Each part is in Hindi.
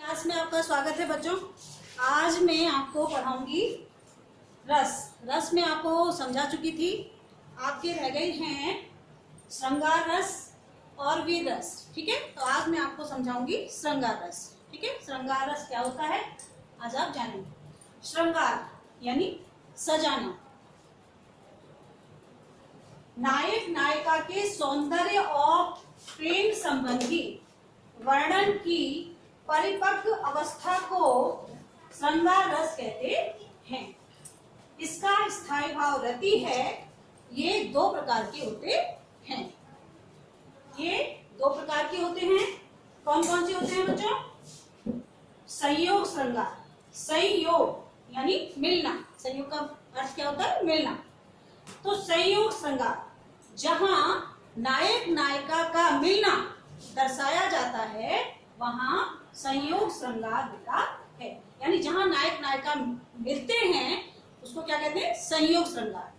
क्लास में आपका स्वागत है बच्चों। आज मैं आपको पढ़ाऊंगी रस। रस में आपको समझा चुकी थी। आपके रह गए हैं श्रृंगार रस और वीर रस। ठीक है, तो आज मैं आपको समझाऊंगी श्रृंगार रस। ठीक है, श्रृंगार रस क्या होता है आज आप जानेंगे। श्रृंगार यानी सजाना, नायक नायिका के सौंदर्य और प्रेम संबंधी वर्णन की परिपक्व अवस्था को श्रृंगार रस कहते हैं। इसका स्थायी भाव रति है। ये दो प्रकार के होते हैं। ये दो प्रकार के होते हैं। कौन कौन से होते हैं बच्चों? संयोग श्रृंगार, संयोग यानी मिलना। संयोग का अर्थ क्या होता है? मिलना। तो संयोग श्रृंगार जहां नायक नायिका का मिलना दर्शाया जाता है वहां संयोग श्रृंगार होता है। यानी जहां नायक नायिका मिलते हैं उसको क्या कहते हैं? संयोग श्रृंगार।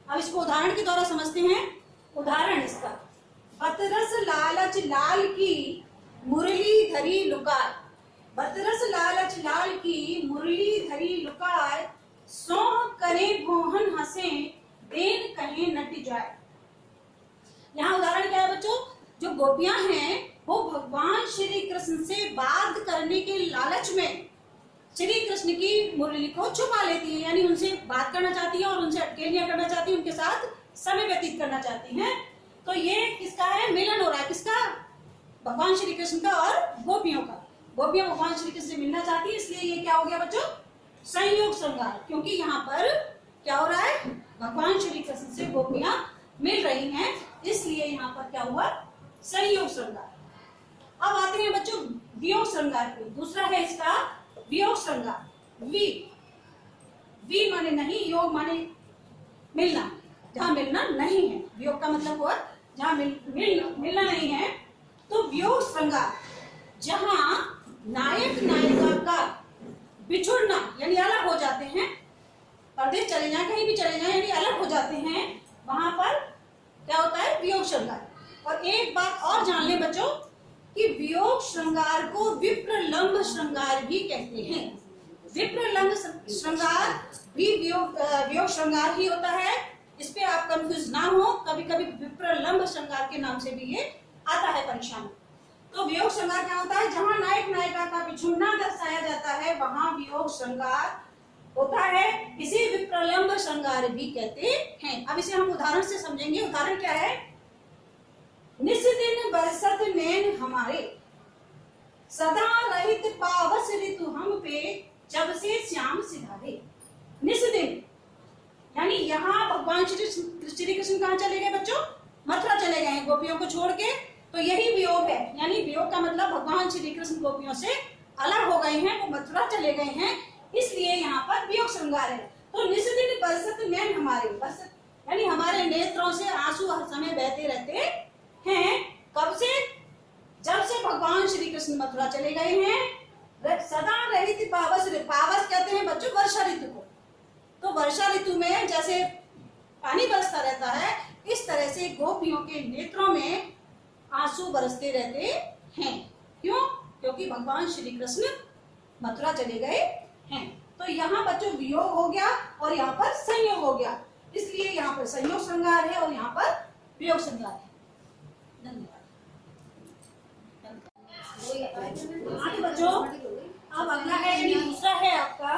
अब इसको उदाहरण के द्वारा समझते हैं। उदाहरण इसका, बतरस लालच लाल की मुरली धरी लुकाय। बतरस लालच लाल की मुरली धरी लुकाय, सोह करे भोहन हंसे देन कहे नट जाए। यहाँ उदाहरण क्या है बच्चों? जो गोपियां हैं वो भगवान श्री कृष्ण से बात करने के लालच में श्री कृष्ण की मुरली को छुपा लेती है। यानी उनसे बात करना चाहती है और उनसे अटकेलियां करना चाहती है, उनके साथ समय व्यतीत करना चाहती हैं। तो ये किसका है? मिलन हो रहा है। किसका? भगवान श्री कृष्ण का और गोपियों का। गोपियां भगवान श्री कृष्ण से मिलना चाहती है, इसलिए ये क्या हो गया बच्चों? संयोग श्रृंगार। क्योंकि यहाँ पर क्या हो रहा है? भगवान श्री कृष्ण से गोपियां मिल रही हैं, इसलिए यहाँ पर क्या हुआ? संयोग श्रृंगार। अब आते हैं बच्चों वियोग श्रृंगार पे। दूसरा है इसका वियोग श्रृंगार। वी माने नहीं, योग माने मिलना, जहां मिलना नहीं है। वियोग का मतलब हुआ जहां मिलना नहीं है। तो वियोग श्रृंगार जहां नायक नायिका का बिछुड़ना यानी अलग हो जाते हैं, परदेश चले जाए, कहीं भी चले जाए यानी अलग हो जाते हैं, वहां पर क्या होता है? वियोग श्रृंगार। और एक बात और जान ले बच्चों कि वियोग श्रृंगार को विप्रलंब श्रृंगार भी कहते हैं। विप्रलंब श्रृंगार भी वियोग श्रृंगार ही होता है। इस पे आप कंफ्यूज ना हो, कभी कभी विप्रलंब श्रृंगार के नाम से भी ये आता है परीक्षा में। तो वियोग श्रृंगार क्या होता है? जहां नायक नायिका का बिछुड़ना दर्शाया जाता है वहां वियोग श्रृंगार होता है। इसे विप्रलंब श्रृंगार भी कहते हैं। अब इसे हम उदाहरण से समझेंगे। उदाहरण क्या है? निस दिन बरसत नैन हमारे, सदा रहित पावस ऋतु हम पे, जब से श्याम सिधारे। निस दिन यानी यहाँ भगवान श्री कृष्ण कहाँ चले गए बच्चों? मथुरा चले गए हैं गोपियों को छोड़ के। तो यही वियोग है। यानी वियोग का मतलब भगवान श्री कृष्ण गोपियों से अलग हो गए हैं, वो मथुरा चले गए हैं, इसलिए यहाँ पर वियोग श्रृंगार है। तो निस दिन बरसत नैन हमारे, बरसत यानी हमारे नेत्रों से आंसू हर समय बहते रहते हैं। कब से? जब से भगवान श्री कृष्ण मथुरा चले गए हैं। सदा रहित पावस, पावस कहते हैं बच्चों वर्षा ऋतु को। तो वर्षा ऋतु में जैसे पानी बरसता रहता है, इस तरह से गोपियों के नेत्रों में आंसू बरसते रहते हैं। क्यों? क्योंकि भगवान श्री कृष्ण मथुरा चले गए हैं। तो यहाँ बच्चों वियोग हो गया और यहाँ पर संयोग हो गया, इसलिए यहाँ पर संयोग श्रृंगार है और यहाँ पर वियोग श्रृंगार है। धन्यवाद बच्चों। अब अगला है यानी दूसरा है आपका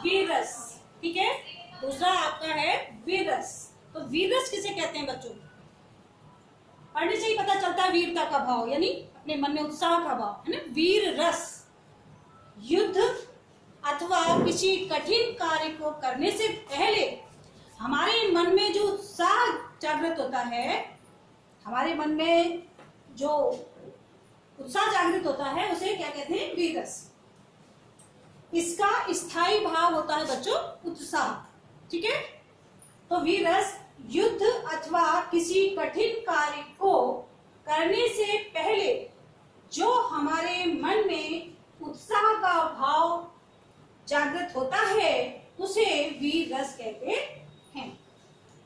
वीर रस। ठीक है, दूसरा आपका है वीर रस। तो वीर रस किसे कहते हैं बच्चों? पढ़ने से ही पता चलता है वीरता का भाव, यानी अपने मन में उत्साह का भाव है ना। वीर रस युद्ध अथवा किसी कठिन कार्य को करने से पहले हमारे मन में जो उत्साह जागृत होता है, हमारे मन में जो उत्साह जागृत होता है उसे क्या कहते हैं? वीर रस। इसका स्थायी भाव होता है बच्चों उत्साह। ठीक है, तो वीर रस युद्ध अथवा किसी कठिन कार्य को करने से पहले जो हमारे मन में उत्साह का भाव जागृत होता है उसे वीर रस कहते हैं।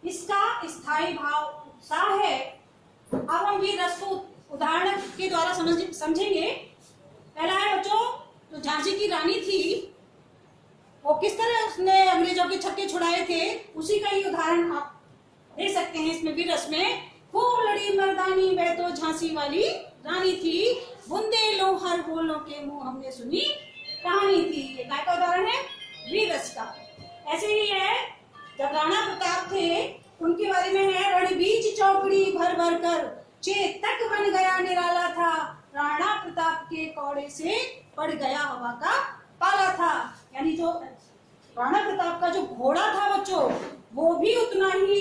इसका स्थायी भाव उत्साह है। अब हम वीर रस को उदाहरण के द्वारा समझेंगे। पहला है बच्चों, तो झांसी की रानी थी, वो किस तरह उसने अंग्रेजों के छक्के छुड़ाए थे, उसी का ही उदाहरण आप देख सकते हैं इसमें वीर रस में। खूब लड़ी मर्दानी वह तो झांसी वाली रानी थी, बुंदे लो हर बोलों के मुंह हमने सुनी कहानी थी। ये काय का उदाहरण है? वीर रस का। ऐसे ही है जब राणा प्रताप थे, उनके बारे में है, रण बीच चौकड़ी भर भर कर चेतक बन गया निराला था, राणा प्रताप के कौड़े से पड़ गया हवा का पाला था। यानी जो राणा प्रताप का जो घोड़ा था बच्चों, वो भी उतना ही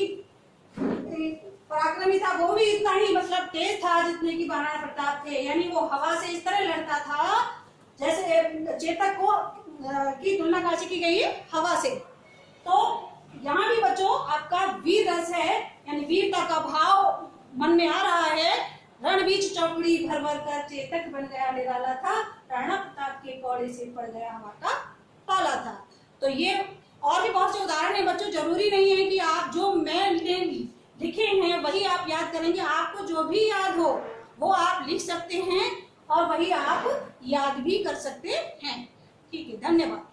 पराक्रमी था, वो भी इतना ही मतलब तेज था जितने की महाराणा प्रताप थे। यानी वो हवा से इस तरह लड़ता था जैसे चेतक को की तुलना कैसे की गई है? हवा से। तो यहाँ भी बच्चों आपका वीर रस है, यानी वीरता का भाव मन में आ रहा है। रण बीच चौकड़ी भर भर कर चेतक बन गया निराला था, राणा प्रताप के कौड़े से पड़ गया हवा का पाला था। तो ये और भी बहुत से उदाहरण है बच्चों। जरूरी नहीं है कि आप जो मैंने लिखे हैं वही आप याद करेंगे, आपको जो भी याद हो वो आप लिख सकते हैं और वही आप याद भी कर सकते हैं। ठीक है, धन्यवाद।